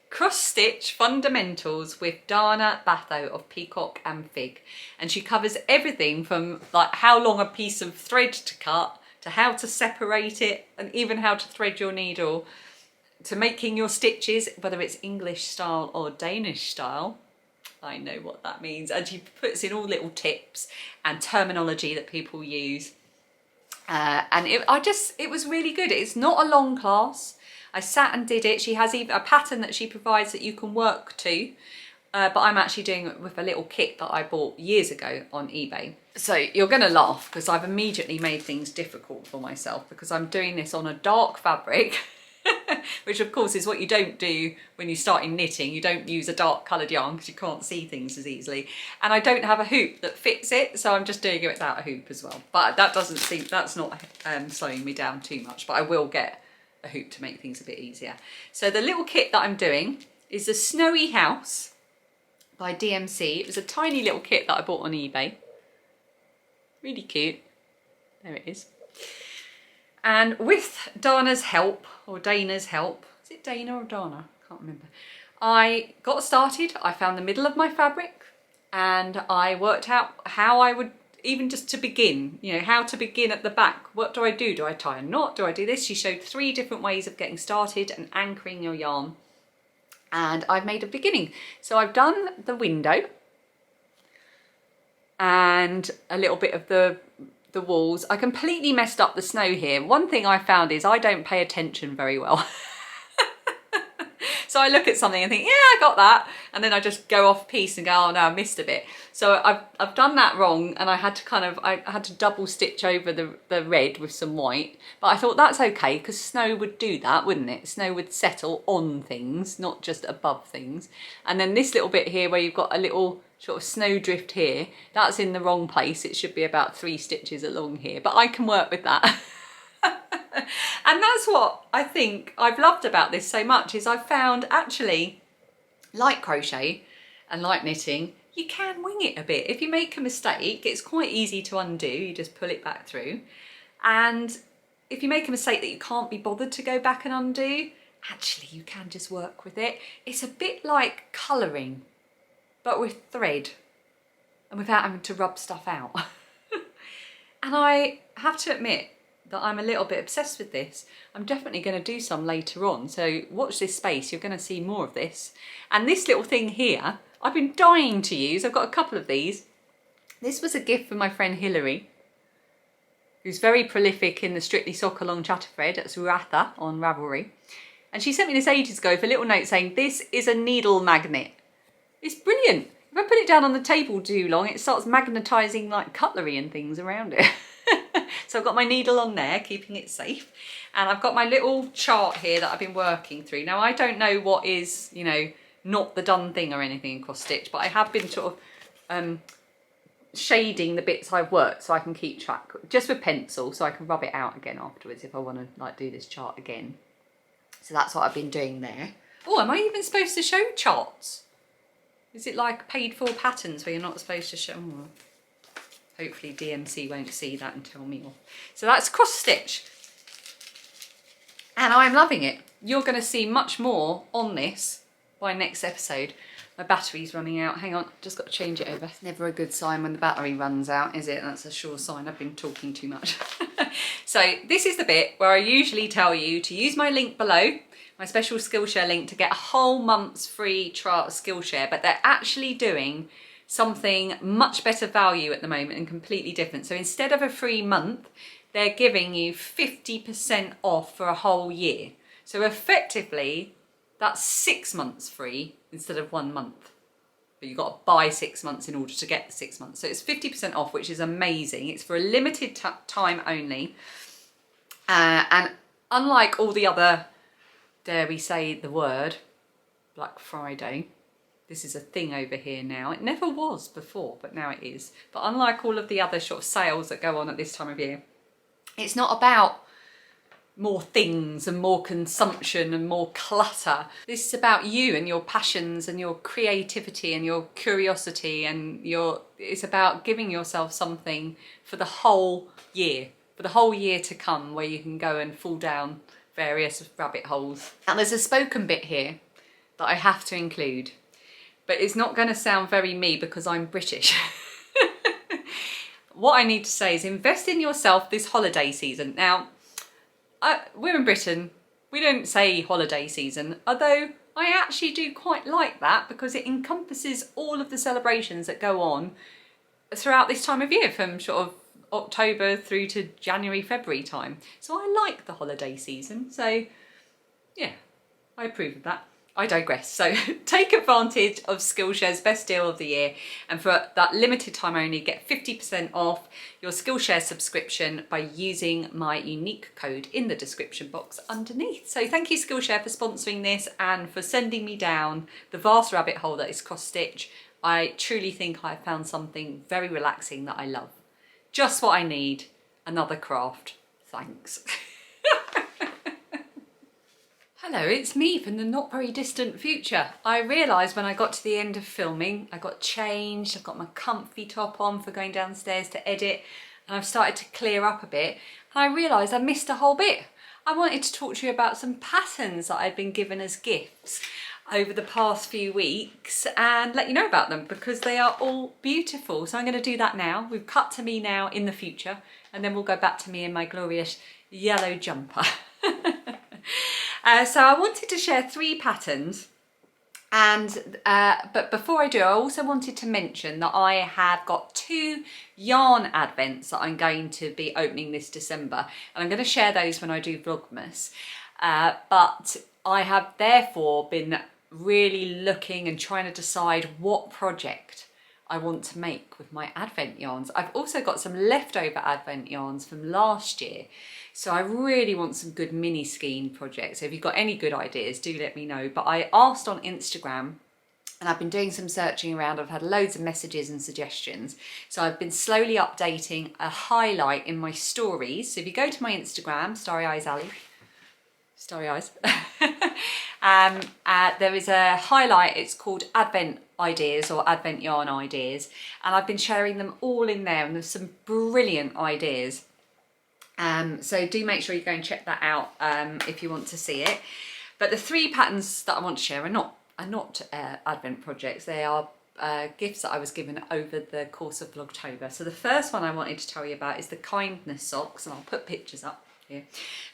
Cross Stitch Fundamentals with Dana Batho of Peacock and Fig, and she covers everything from like how long a piece of thread to cut, to how to separate it, and even how to thread your needle, to making your stitches, whether it's English style or Danish style. I know what that means. And she puts in all little tips and terminology that people use, and it was really good. It's not a long class. I sat and did it. She has even a pattern that she provides that you can work to, but I'm actually doing it with a little kit that I bought years ago on eBay. So you're going to laugh because I've immediately made things difficult for myself, because I'm doing this on a dark fabric, which of course is what you don't do when you start in knitting. You don't use a dark coloured yarn because you can't see things as easily. And I don't have a hoop that fits it, so I'm just doing it without a hoop as well. But that's not slowing me down too much, but I will get a hoop to make things a bit easier. So the little kit that I'm doing is the Snowy House by DMC. It was a tiny little kit that I bought on eBay. Really cute. There it is. And with Dana's help, or Dana's help, is it Dana or Dana? I can't remember. I got started. I found the middle of my fabric and I worked out how I would, even just to begin, you know, how to begin at the back. What do I do? Do I tie a knot? Do I do this? She showed 3 different ways of getting started and anchoring your yarn. And I've made a beginning. So I've done the window and a little bit of the walls. I completely messed up the snow here. One thing I found is I don't pay attention very well. So I look at something and think, yeah, I got that. And then I just go off piece and go, oh no, I missed a bit. So I've done that wrong, and I had to double stitch over the red with some white. But I thought that's okay, because snow would do that, wouldn't it? Snow would settle on things, not just above things. And then this little bit here where you've got a little sort of snowdrift here, that's in the wrong place. It should be about 3 stitches along here, but I can work with that. And that's what I think I've loved about this so much, is I've found actually, like crochet and like knitting, you can wing it a bit. If you make a mistake, it's quite easy to undo. You just pull it back through. And if you make a mistake that you can't be bothered to go back and undo, actually you can just work with it. It's a bit like colouring, but with thread and without having to rub stuff out. And I have to admit that I'm a little bit obsessed with this. I'm definitely going to do some later on, so watch this space, you're going to see more of this. And this little thing here, I've been dying to use. I've got a couple of these. This was a gift from my friend Hilary, who's very prolific in the Strictly Sockalong chatter thread. That's Ruatha on Ravelry. And she sent me this ages ago with a little note saying, this is a needle magnet. It's brilliant. If I put it down on the table too long, it starts magnetising like cutlery and things around it. So I've got my needle on there, keeping it safe. And I've got my little chart here that I've been working through. Now, I don't know what is, you know, not the done thing or anything in cross stitch, but I have been sort of shading the bits I've worked so I can keep track, just with pencil, so I can rub it out again afterwards if I want to like do this chart again. So that's what I've been doing there. Oh, am I even supposed to show charts? Is it like paid for patterns where you're not supposed to show? Oh, hopefully DMC won't see that and tell me off. So that's cross stitch. And I'm loving it. You're going to see much more on this by next episode. My battery's running out. Hang on, just got to change it over. It's never a good sign when the battery runs out, is it? That's a sure sign I've been talking too much. So this is the bit where I usually tell you to use my link below, my special Skillshare link, to get a whole month's free trial of Skillshare, but they're actually doing something much better value at the moment and completely different. So instead of a free month, they're giving you 50% off for a whole year. So effectively, that's 6 months free instead of 1 month. But you've got to buy 6 months in order to get the 6 months. So it's 50% off, which is amazing. It's for a limited time only. And unlike all the other, dare we say the word, Black Friday, this is a thing over here now. It never was before, but now it is. But unlike all of the other sort of sales that go on at this time of year, it's not about more things and more consumption and more clutter. This is about you and your passions and your creativity and your curiosity, and it's about giving yourself something for the whole year to come, where you can go and fall down various rabbit holes. And there's a spoken bit here that I have to include, but it's not going to sound very me because I'm British. What I need to say is invest in yourself this holiday season. Now, we're in Britain, we don't say holiday season, although I actually do quite like that because it encompasses all of the celebrations that go on throughout this time of year, from sort of October through to January, February time. So I like the holiday season, so yeah, I approve of that. I digress. So take advantage of Skillshare's best deal of the year, and for that limited time only, get 50% off your Skillshare subscription by using my unique code in the description box underneath. So thank you, Skillshare, for sponsoring this and for sending me down the vast rabbit hole that is cross stitch. I truly think I found something very relaxing that I love. Just what I need, another craft. Thanks. Hello, it's me from the not very distant future. I realised when I got to the end of filming, I got changed, I've got my comfy top on for going downstairs to edit, and I've started to clear up a bit, and I realised I missed a whole bit. I wanted to talk to you about some patterns that I've been given as gifts over the past few weeks and let you know about them because they are all beautiful. So I'm going to do that now. We've cut to me now in the future, and then we'll go back to me in my glorious yellow jumper. So I wanted to share 3 patterns, and but before I do, I also wanted to mention that I have got 2 yarn advents that I'm going to be opening this December, and I'm going to share those when I do Vlogmas. But I have therefore been really looking and trying to decide what project I want to make with my advent yarns. I've also got some leftover advent yarns from last year, so I really want some good mini skein projects. So if you've got any good ideas, do let me know. But I asked on Instagram, and I've been doing some searching around. I've had loads of messages and suggestions. So I've been slowly updating a highlight in my stories. So if you go to my Instagram, Starry Eyes Ali, Starry Eyes, there is a highlight. It's called Advent Ideas or Advent Yarn Ideas. And I've been sharing them all in there, and there's some brilliant ideas. So do make sure you go and check that out if you want to see it. But the 3 patterns that I want to share are not Advent projects. They are gifts that I was given over the course of Vlogtober. So the first one I wanted to tell you about is the Kindness Socks, and I'll put pictures up here.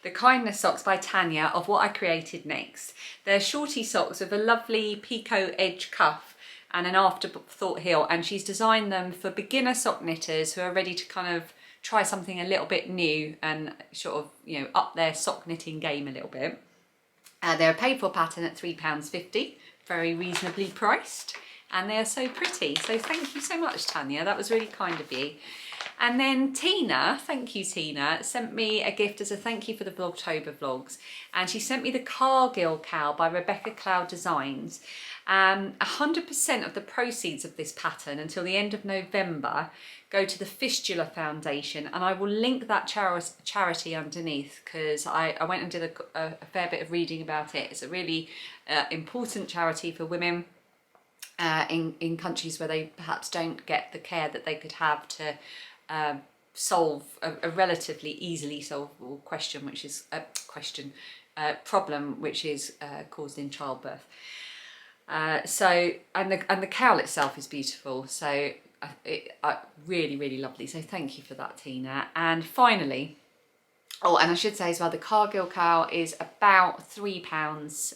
The Kindness Socks by Tanya, of what I created next. They're shorty socks with a lovely picot edge cuff and an afterthought heel, and she's designed them for beginner sock knitters who are ready to kind of try something a little bit new and sort of, you know, up their sock knitting game a little bit. They're a paid for pattern at £3.50, very reasonably priced, and they are so pretty. So thank you so much, Tanya, that was really kind of you. And then Tina, thank you Tina, sent me a gift as a thank you for the Vlogtober vlogs, and she sent me the Cargill Cow by Rebecca Cloud Designs. 100% of the proceeds of this pattern until the end of November go to the Fistula Foundation, and I will link that charity underneath, because I went and did a fair bit of reading about it. It's a really important charity for women in countries where they perhaps don't get the care that they could have to solve a relatively easily solvable question, which is problem which is caused in childbirth. So and the cowl itself is beautiful, so really lovely. So thank you for that, Tina. And finally, oh, and I should say as well, the Cargill cowl is about £3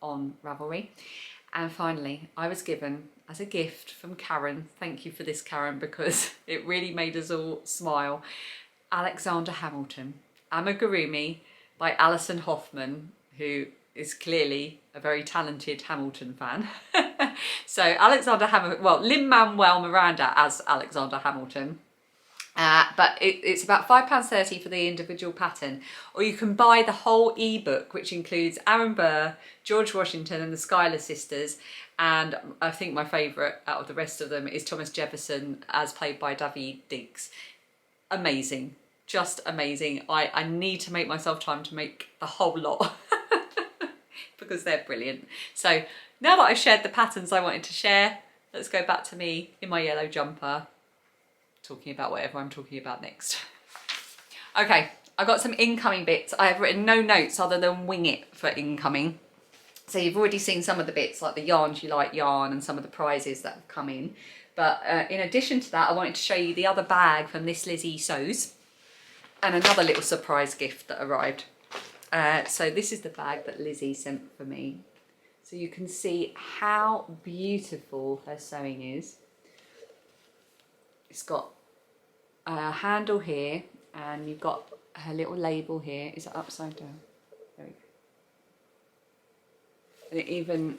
on Ravelry. And finally, I was given as a gift from Karen, thank you for this, Karen, because it really made us all smile, Alexander Hamilton, Amigurumi by Alison Hoffman, who is clearly a very talented Hamilton fan. So Alexander Hamilton, well, Lin-Manuel Miranda as Alexander Hamilton. But it's about £5.30 for the individual pattern, or you can buy the whole ebook, which includes Aaron Burr, George Washington and the Schuyler sisters, and I think my favourite out of the rest of them is Thomas Jefferson, as played by Daveed Diggs. Amazing, just amazing. I need to make myself time to make the whole lot because they're brilliant. So now that I've shared the patterns I wanted to share, let's go back to me in my yellow jumper, talking about whatever I'm talking about next. Okay, I've got some incoming bits. I have written no notes other than wing it for incoming. So you've already seen some of the bits, like the yarns you like yarn and some of the prizes that have come in. But in addition to that, I wanted to show you the other bag from This Lizzie Sews and another little surprise gift that arrived. So this is the bag that Lizzie sent for me. So you can see how beautiful her sewing is. It's got a handle here, and you've got her little label here. Is it upside down? There we go. And it even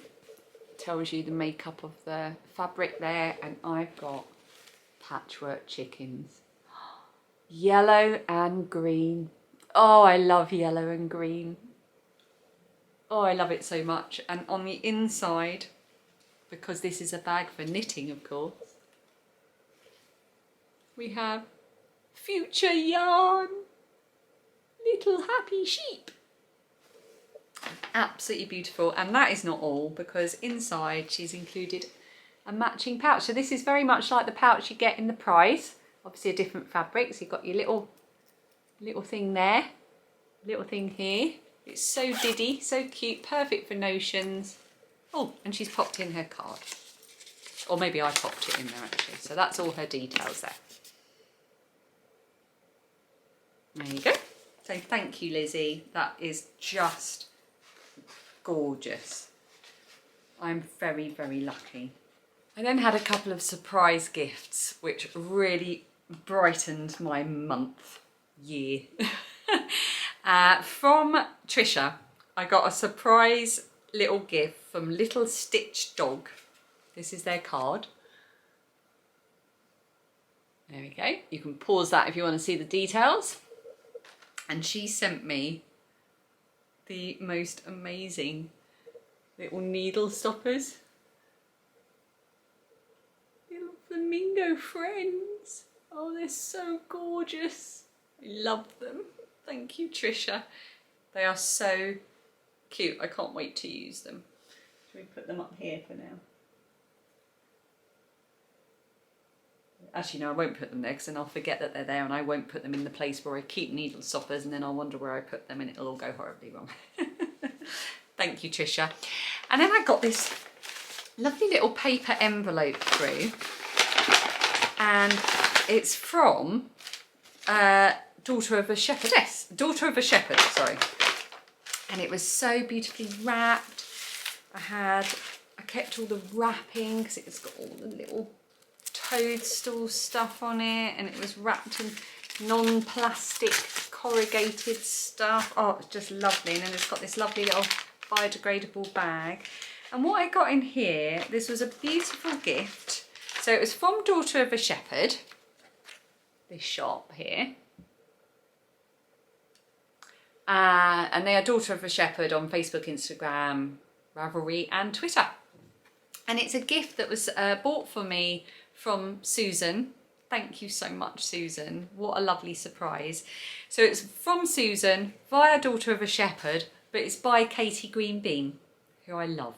tells you the makeup of the fabric there, and I've got patchwork chickens. Yellow and green. Oh, I love yellow and green. Oh, I love it so much. And on the inside, because this is a bag for knitting, of course, we have future yarn, little happy sheep. Absolutely beautiful. And that is not all, because inside she's included a matching pouch. So this is very much like the pouch you get in the prize, obviously a different fabric. So you've got your little thing there, little thing here. It's so diddy, so cute, perfect for notions. Oh, and she's popped in her card. Or maybe I popped it in there actually. So that's all her details there. There you go. So thank you, Lizzie. That is just gorgeous. I'm very, very lucky. I then had a couple of surprise gifts which really brightened my month, year. From Trisha, I got a surprise little gift from Little Stitch Dog. This is their card. There we go. You can pause that if you want to see the details. And she sent me the most amazing little needle stoppers. Little flamingo friends. Oh, they're so gorgeous. I love them. Thank you, Trisha. They are so cute. I can't wait to use them. Should we put them up here for now? Actually, no, I won't put them there because then I'll forget that they're there, and I won't put them in the place where I keep needle stoppers, and then I'll wonder where I put them and it'll all go horribly wrong. Thank you, Trisha. And then I got this lovely little paper envelope through, and it's from Daughter of a Shepherdess. Daughter of a Shepherd, sorry. And it was so beautifully wrapped. I kept all the wrapping because it's got all the little toadstool stuff on it, and it was wrapped in non-plastic corrugated stuff. Oh, it's just lovely. And then it's got this lovely little biodegradable bag. And what I got in here, this was a beautiful gift. So it was from Daughter of a Shepherd, this shop here. And they are Daughter of a Shepherd on Facebook, Instagram, Ravelry and Twitter. And it's a gift that was bought for me from Susan. Thank you so much, Susan. What a lovely surprise. So it's from Susan via Daughter of a Shepherd, but it's by Katie Greenbean, who I love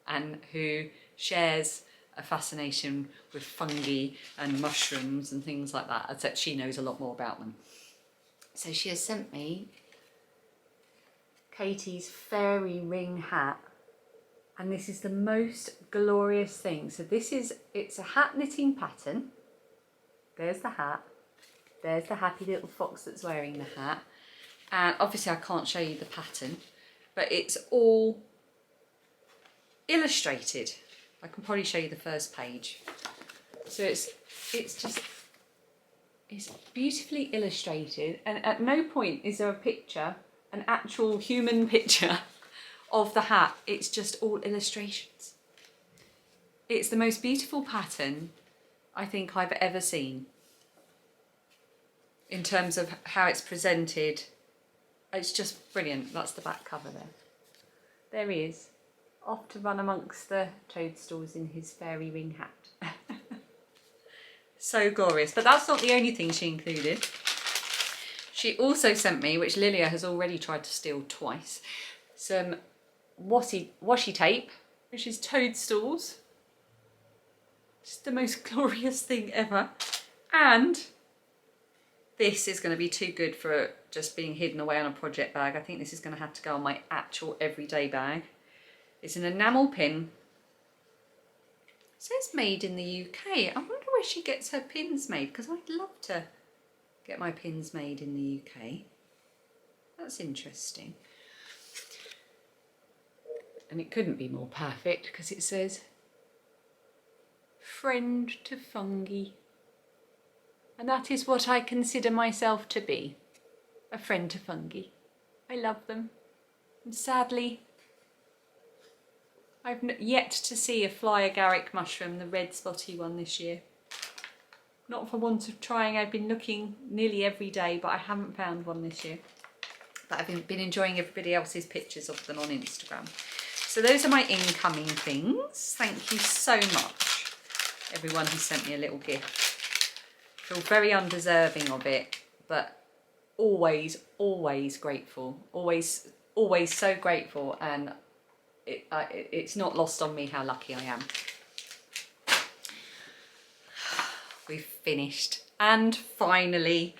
and who shares a fascination with fungi and mushrooms and things like that, except she knows a lot more about them. So she has sent me Katie's fairy ring hat, and this is the most glorious thing. So it's a hat knitting pattern. There's the hat. There's the happy little fox that's wearing the hat. And obviously I can't show you the pattern, but it's all illustrated. I can probably show you the first page. So it's beautifully illustrated, and at no point is there a picture, an actual human picture of the hat. It's just all illustrations. It's the most beautiful pattern I think I've ever seen in terms of how it's presented. It's just brilliant. That's the back cover there. There he is, off to run amongst the toadstools in his fairy ring hat. So glorious. But that's not the only thing she included. She also sent me, which Lilia has already tried to steal twice, some washi tape, which is toadstools. It's the most glorious thing ever. And this is going to be too good for just being hidden away on a project bag. I think this is going to have to go on my actual everyday bag. It's an enamel pin. It says made in the UK. I wonder where she gets her pins made, because I'd love to get my pins made in the UK. That's interesting. And it couldn't be more perfect because it says friend to fungi. And that is what I consider myself to be, a friend to fungi. I love them. And sadly, I've yet to see a fly agaric mushroom, the red spotty one, this year. Not for want of trying. I've been looking nearly every day, but I haven't found one this year. But I've been enjoying everybody else's pictures of them on Instagram. So those are my incoming things. Thank you so much, everyone who sent me a little gift. I feel very undeserving of it, but always, always grateful. Always, always so grateful, and it's not lost on me how lucky I am. We've finished. And finally,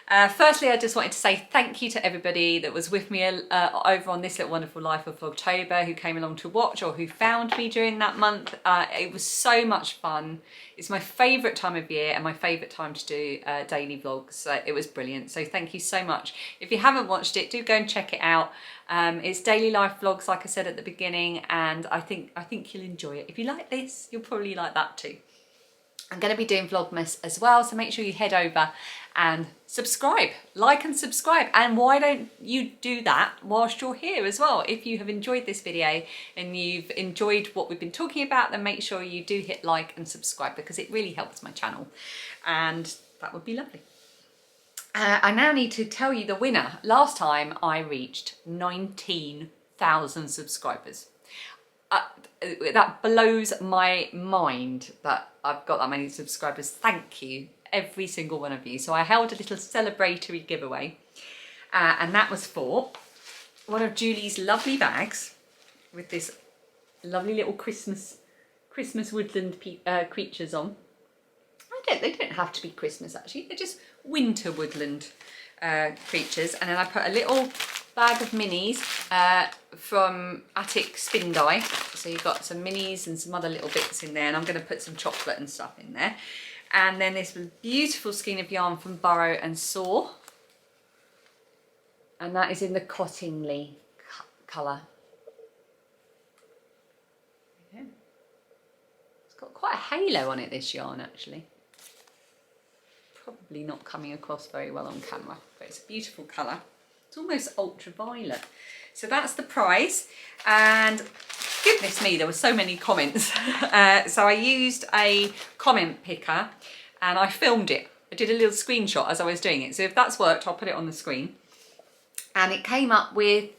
firstly, I just wanted to say thank you to everybody that was with me over on This Little Wonderful Life of October, who came along to watch or who found me during that month. It was so much fun. It's my favourite time of year and my favourite time to do daily vlogs. It was brilliant. So thank you so much. If you haven't watched it, do go and check it out. It's daily life vlogs, like I said at the beginning, and I think you'll enjoy it. If you like this, you'll probably like that too. I'm going to be doing Vlogmas as well, so make sure you head over and subscribe, like and subscribe. And why don't you do that whilst you're here as well? If you have enjoyed this video and you've enjoyed what we've been talking about, then make sure you do hit like and subscribe, because it really helps my channel, and that would be lovely. I now need to tell you the winner. Last time I reached 19,000 subscribers. That blows my mind that I've got that many subscribers. Thank you, every single one of you. So I held a little celebratory giveaway, and that was for one of Julie's lovely bags with this lovely little Christmas woodland creatures on. I don't They don't have to be Christmas actually, they're just winter woodland creatures. And then I put a little bag of minis from Attic Spin Dye. So you've got some minis and some other little bits in there, and I'm going to put some chocolate and stuff in there. And then this beautiful skein of yarn from Burrow and Saw, and that is in the Cottingley colour. Yeah. It's got quite a halo on it, this yarn actually. Probably not coming across very well on camera, but it's a beautiful colour. It's almost ultraviolet. So that's the prize, and goodness me, there were so many comments. So I used a comment picker and I filmed it. I did a little screenshot as I was doing it. So if that's worked, I'll put it on the screen. And it came up with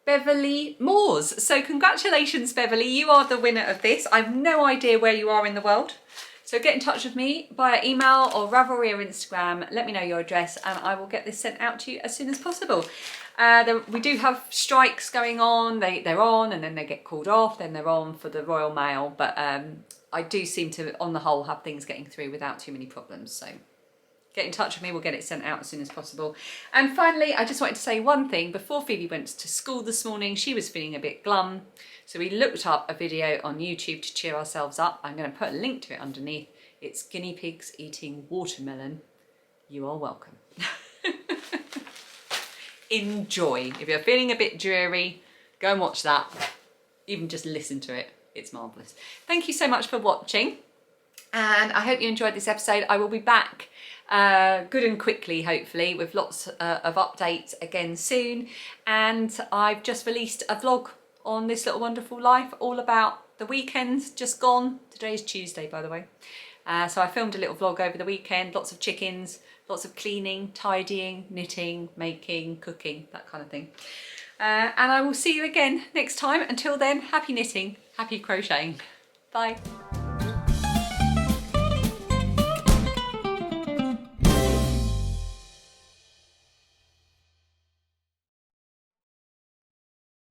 Beverly Moores. So congratulations, Beverly, you are the winner of this. I have no idea where you are in the world. So get in touch with me via email or Ravelry or Instagram. Let me know your address and I will get this sent out to you as soon as possible. We do have strikes going on. They're on and then they get called off. Then they're on for the Royal Mail. But I do seem to, on the whole, have things getting through without too many problems. So get in touch with me. We'll get it sent out as soon as possible. And finally, I just wanted to say one thing. Before Phoebe went to school this morning, she was feeling a bit glum. So we looked up a video on YouTube to cheer ourselves up. I'm going to put a link to it underneath. It's guinea pigs eating watermelon. You are welcome. Enjoy. If you're feeling a bit dreary, go and watch that. Even just listen to it. It's marvellous. Thank you so much for watching. And I hope you enjoyed this episode. I will be back good and quickly, hopefully, with lots of updates again soon. And I've just released a vlog on This Little Wonderful Life, all about the weekends just gone. Today's Tuesday, by the way. So I filmed a little vlog over the weekend, lots of chickens, lots of cleaning, tidying, knitting, making, cooking, that kind of thing. And I will see you again next time. Until then, happy knitting, happy crocheting. Bye.